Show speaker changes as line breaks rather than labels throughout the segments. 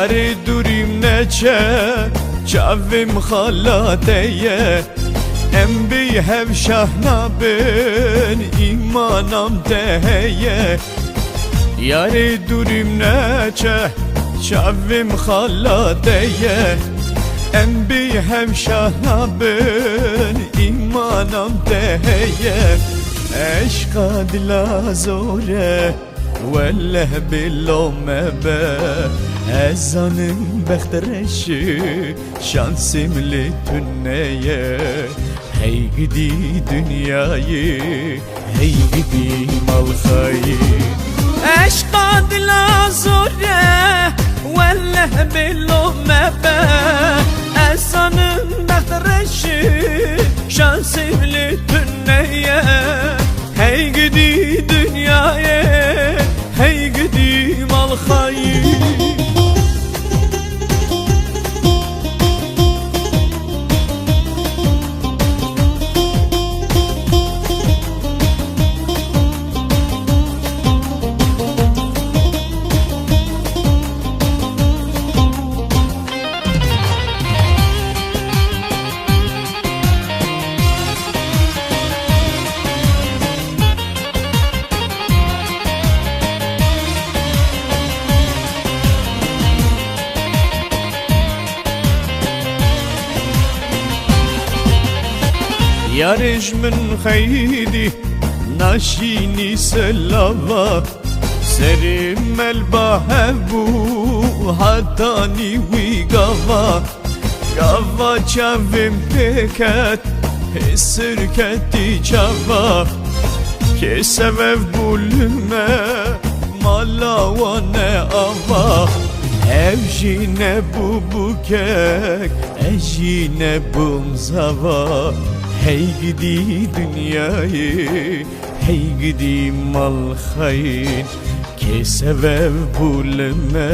Yari durیم نچه چاویم خالاتیه ام بی هفشه نبین ایمانم دهیه یاری durیم نچه چاویم خالاتیه ام بی هفشه نبین ایمانم دهیه عشق دل زوره وله باللومه Ezanın bektereşi şansım litünneye Hey gidi dünyayı hey gidi malhayı
Eşqa dila zore Velleh billume be Ezanın bektereşi şansım litünneye Hey gidi dünyayı hey gidi malhayı
Yarış min xeydi naşini selava Serim elbahebu hatani vi gava Gava çavim peket sirketi çava Ke sevev bulme malavane ava Evjine bu bukek ejine bumzava Hey gidi dünyayı hey gidi mal hayır Ke sevev bulme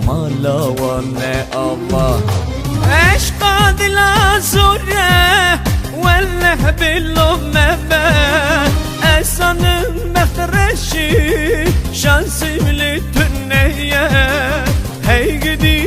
malavane ava
Eşqa dila zore Velleh billume be Ezanın bektereşi şansım litünneye Hey gidi